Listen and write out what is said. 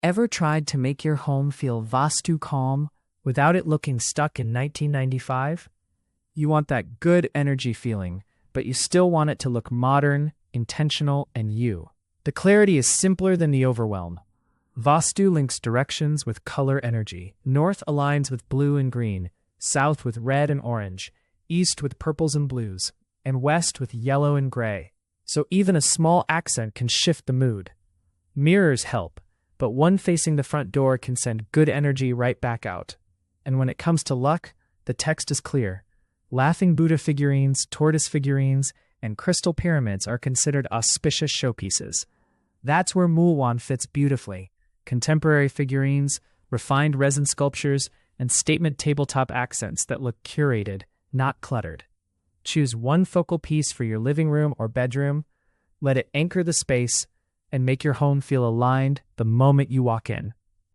Ever tried to make your home feel Vastu-Calm without it looking stuck in 1995? You want that good energy feeling, but you still want it to look modern, intentional, and you. The clarity is simpler than the overwhelm. Vastu links directions with color energy. North aligns with blue and green, south with red and orange, east with purples and blues, and west with yellow and gray. So even a small accent can shift the mood. Mirrors help, but one facing the front door can send good energy right back out. And when it comes to luck, the text is clear. Laughing Buddha figurines, tortoise figurines, and crystal pyramids are considered auspicious showpieces. That's where Mulwan fits beautifully. Contemporary figurines, refined resin sculptures, and statement tabletop accents that look curated, not cluttered. Choose one focal piece for your living room or bedroom, let it anchor the space, and make your home feel aligned the moment you walk in.